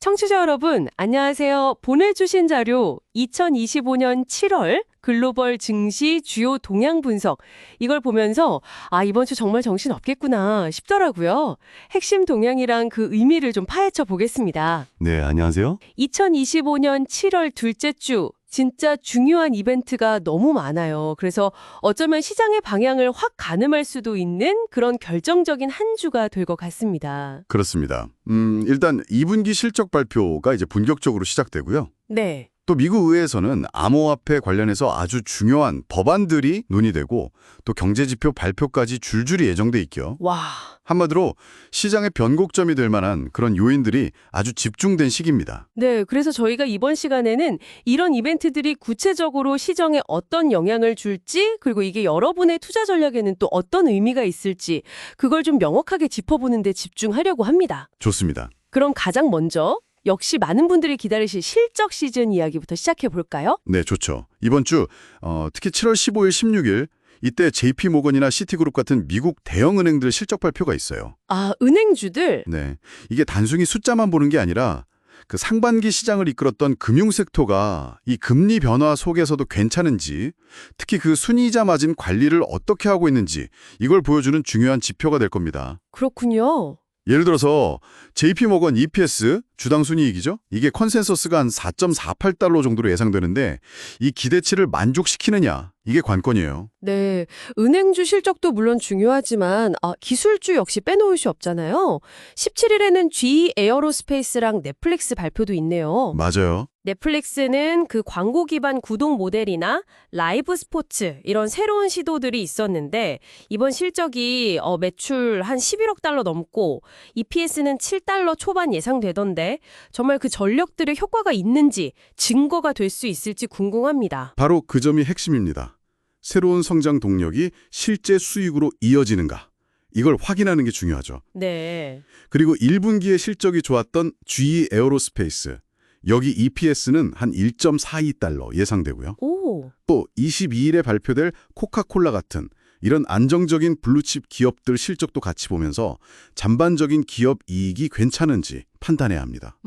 청취자 여러분, 안녕하세요. 보내주신 자료 2025년 7월 글로벌 증시 주요 동향 분석. 이걸 보면서 이번 주 정말 정신 없겠구나 싶더라고요. 핵심 동향이랑 그 의미를 좀 파헤쳐 보겠습니다. 네, 안녕하세요. 2025년 7월 둘째 주 진짜 중요한 이벤트가 너무 많아요. 그래서 어쩌면 시장의 방향을 확 가늠할 수도 있는 그런 결정적인 한 주가 될 것 같습니다. 그렇습니다. 일단 2분기 실적 발표가 이제 본격적으로 시작되고요. 네. 또 미국 의회에서는 암호화폐 관련해서 아주 중요한 법안들이 논의되고 또 경제지표 발표까지 줄줄이 예정돼 있죠. 와. 한마디로 시장의 변곡점이 될 만한 그런 요인들이 아주 집중된 시기입니다. 네, 그래서 저희가 이번 시간에는 이런 이벤트들이 구체적으로 시장에 어떤 영향을 줄지, 그리고 이게 여러분의 투자 전략에는 또 어떤 의미가 있을지, 그걸 좀 명확하게 짚어보는 데 집중하려고 합니다. 좋습니다. 그럼 가장 먼저 역시 많은 분들이 기다리실 실적 시즌 이야기부터 시작해 볼까요? 네, 좋죠. 이번 주 특히 7월 15일, 16일 이때 JP모건이나 시티그룹 같은 미국 대형은행들 실적 발표가 있어요. 은행주들? 네, 이게 단순히 숫자만 보는 게 아니라 그 상반기 시장을 이끌었던 금융섹터가 이 금리 변화 속에서도 괜찮은지, 특히 그 순이자 마진 관리를 어떻게 하고 있는지 이걸 보여주는 중요한 지표가 될 겁니다. 그렇군요. 예를 들어서 JP모건 EPS, 주당 순이익이죠? 이게 컨센서스가 한 4.48달러 정도로 예상되는데 이 기대치를 만족시키느냐, 이게 관건이에요. 네, 은행주 실적도 물론 중요하지만 기술주 역시 빼놓을 수 없잖아요. 17일에는 GE 에어로스페이스랑 넷플릭스 발표도 있네요. 맞아요. 넷플릭스는 그 광고 기반 구독 모델이나 라이브 스포츠 이런 새로운 시도들이 있었는데 이번 실적이 매출 한 11억 달러 넘고 EPS는 7달러 초반 예상되던데 정말 그 전력들의 효과가 있는지 증거가 될 수 있을지 궁금합니다. 바로 그 점이 핵심입니다. 새로운 성장 동력이 실제 수익으로 이어지는가? 이걸 확인하는 게 중요하죠. 네. 그리고 1분기에 실적이 좋았던 GE 에어로스페이스, 여기 EPS는 한 1.42달러 예상되고요. 오. 또 22일에 발표될 코카콜라 같은 이런 안정적인 블루칩 기업들 실적도 같이 보면서 전반적인 기업 이익이 괜찮은지 판단해야 합니다.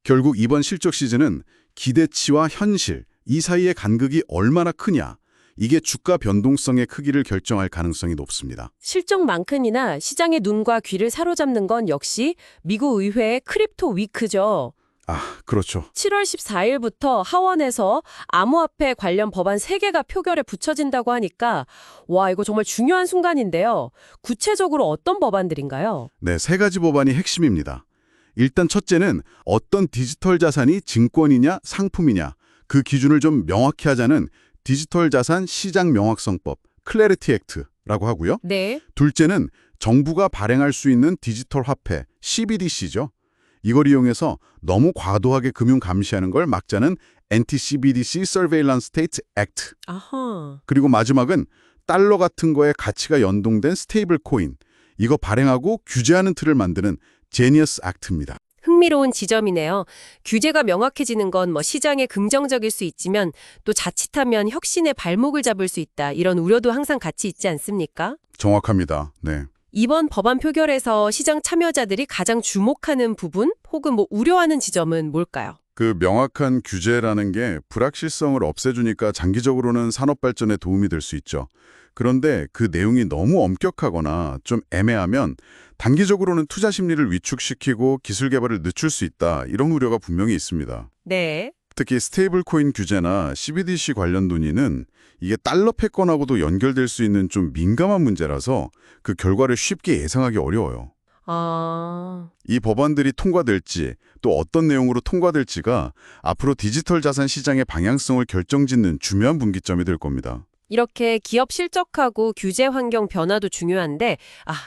결국 이번 실적 시즌은 기대치와 현실, 이 사이의 간극이 얼마나 크냐, 이게 주가 변동성의 크기를 결정할 가능성이 높습니다. 실적만큼이나 시장의 눈과 귀를 사로잡는 건 역시 미국 의회의 크립토 위크죠. 그렇죠. 7월 14일부터 하원에서 암호화폐 관련 법안 3개가 표결에 붙여진다고 하니까 와, 이거 정말 중요한 순간인데요. 구체적으로 어떤 법안들인가요? 네, 3가지 법안이 핵심입니다. 일단 첫째는 어떤 디지털 자산이 증권이냐 상품이냐, 그 기준을 좀 명확히 하자는 디지털 자산 시장 명확성법, 클래리티 액트라고 하고요. 네. 둘째는 정부가 발행할 수 있는 디지털 화폐, CBDC죠. 이걸 이용해서 너무 과도하게 금융 감시하는 걸 막자는 Anti-CBDC Surveillance State Act. 아하. 그리고 마지막은 달러 같은 거에 가치가 연동된 스테이블 코인, 이거 발행하고 규제하는 틀을 만드는 제니어스 액트입니다. 흥미로운 지점이네요. 규제가 명확해지는 건 시장에 긍정적일 수 있지만 또 자칫하면 혁신의 발목을 잡을 수 있다. 이런 우려도 항상 같이 있지 않습니까? 정확합니다. 네. 이번 법안 표결에서 시장 참여자들이 가장 주목하는 부분 혹은 우려하는 지점은 뭘까요? 그 명확한 규제라는 게 불확실성을 없애주니까 장기적으로는 산업 발전에 도움이 될 수 있죠. 그런데 그 내용이 너무 엄격하거나 좀 애매하면 단기적으로는 투자 심리를 위축시키고 기술 개발을 늦출 수 있다. 이런 우려가 분명히 있습니다. 네. 특히 스테이블 코인 규제나 CBDC 관련 논의는 이게 달러 패권하고도 연결될 수 있는 좀 민감한 문제라서 그 결과를 쉽게 예상하기 어려워요. 이 법안들이 통과될지 또 어떤 내용으로 통과될지가 앞으로 디지털 자산 시장의 방향성을 결정짓는 중요한 분기점이 될 겁니다. 이렇게 기업 실적하고 규제 환경 변화도 중요한데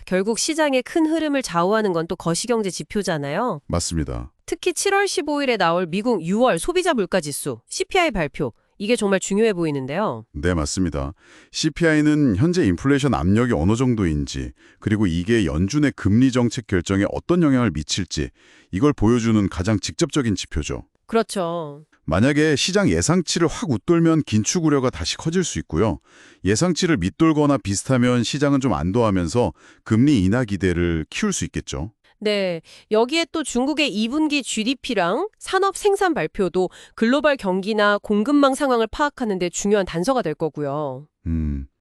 결국 시장의 큰 흐름을 좌우하는 건 또 거시경제 지표잖아요. 맞습니다. 특히 7월 15일에 나올 미국 6월 소비자 물가지수 CPI 발표. 이게 정말 중요해 보이는데요. 네, 맞습니다. CPI는 현재 인플레이션 압력이 어느 정도인지, 그리고 이게 연준의 금리 정책 결정에 어떤 영향을 미칠지 이걸 보여주는 가장 직접적인 지표죠. 그렇죠. 만약에 시장 예상치를 확 웃돌면 긴축 우려가 다시 커질 수 있고요. 예상치를 밑돌거나 비슷하면 시장은 좀 안도하면서 금리 인하 기대를 키울 수 있겠죠. 네, 여기에 또 중국의 2분기 GDP랑 산업 생산 발표도 글로벌 경기나 공급망 상황을 파악하는 데 중요한 단서가 될 거고요.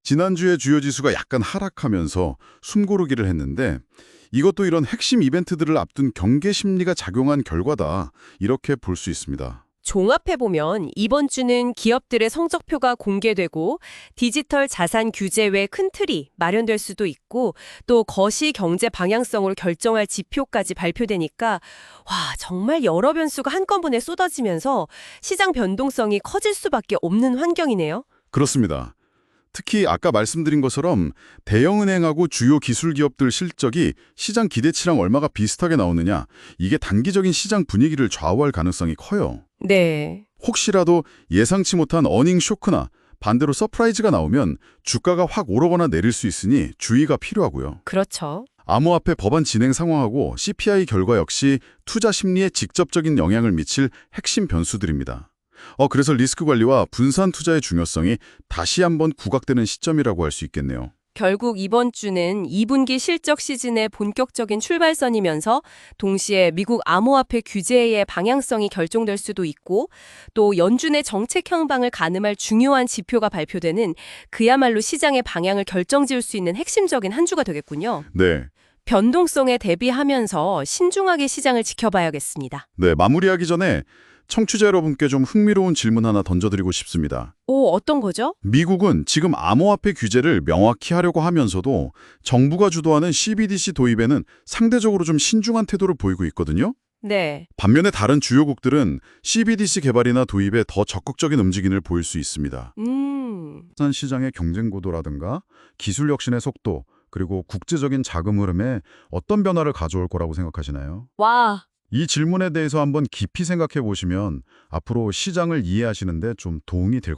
지난주에 주요 지수가 약간 하락하면서 숨고르기를 했는데 이것도 이런 핵심 이벤트들을 앞둔 경계 심리가 작용한 결과다. 이렇게 볼 수 있습니다. 종합해보면 이번 주는 기업들의 성적표가 공개되고 디지털 자산 규제 외 큰 틀이 마련될 수도 있고 또 거시 경제 방향성으로 결정할 지표까지 발표되니까 와, 정말 여러 변수가 한꺼번에 쏟아지면서 시장 변동성이 커질 수밖에 없는 환경이네요. 그렇습니다. 특히 아까 말씀드린 것처럼 대형은행하고 주요 기술 기업들 실적이 시장 기대치랑 얼마가 비슷하게 나오느냐, 이게 단기적인 시장 분위기를 좌우할 가능성이 커요. 네. 혹시라도 예상치 못한 어닝 쇼크나 반대로 서프라이즈가 나오면 주가가 확 오르거나 내릴 수 있으니 주의가 필요하고요. 그렇죠. 암호화폐 법안 진행 상황하고 CPI 결과 역시 투자 심리에 직접적인 영향을 미칠 핵심 변수들입니다. 그래서 리스크 관리와 분산 투자의 중요성이 다시 한번 부각되는 시점이라고 할 수 있겠네요. 결국 이번 주는 2분기 실적 시즌의 본격적인 출발선이면서 동시에 미국 암호화폐 규제의 방향성이 결정될 수도 있고 또 연준의 정책 향방을 가늠할 중요한 지표가 발표되는 그야말로 시장의 방향을 결정지을 수 있는 핵심적인 한 주가 되겠군요. 네. 변동성에 대비하면서 신중하게 시장을 지켜봐야겠습니다. 네, 마무리하기 전에 청취자 여러분께 좀 흥미로운 질문 하나 던져드리고 싶습니다. 오, 어떤 거죠? 미국은 지금 암호화폐 규제를 명확히 하려고 하면서도 정부가 주도하는 CBDC 도입에는 상대적으로 좀 신중한 태도를 보이고 있거든요. 네. 반면에 다른 주요국들은 CBDC 개발이나 도입에 더 적극적인 움직임을 보일 수 있습니다. 산 시장의 경쟁 고도라든가 기술 혁신의 속도, 그리고 국제적인 자금 흐름에 어떤 변화를 가져올 거라고 생각하시나요? 와. 이 질문에 대해서 한번 깊이 생각해 보시면 앞으로 시장을 이해하시는데 좀 도움이 될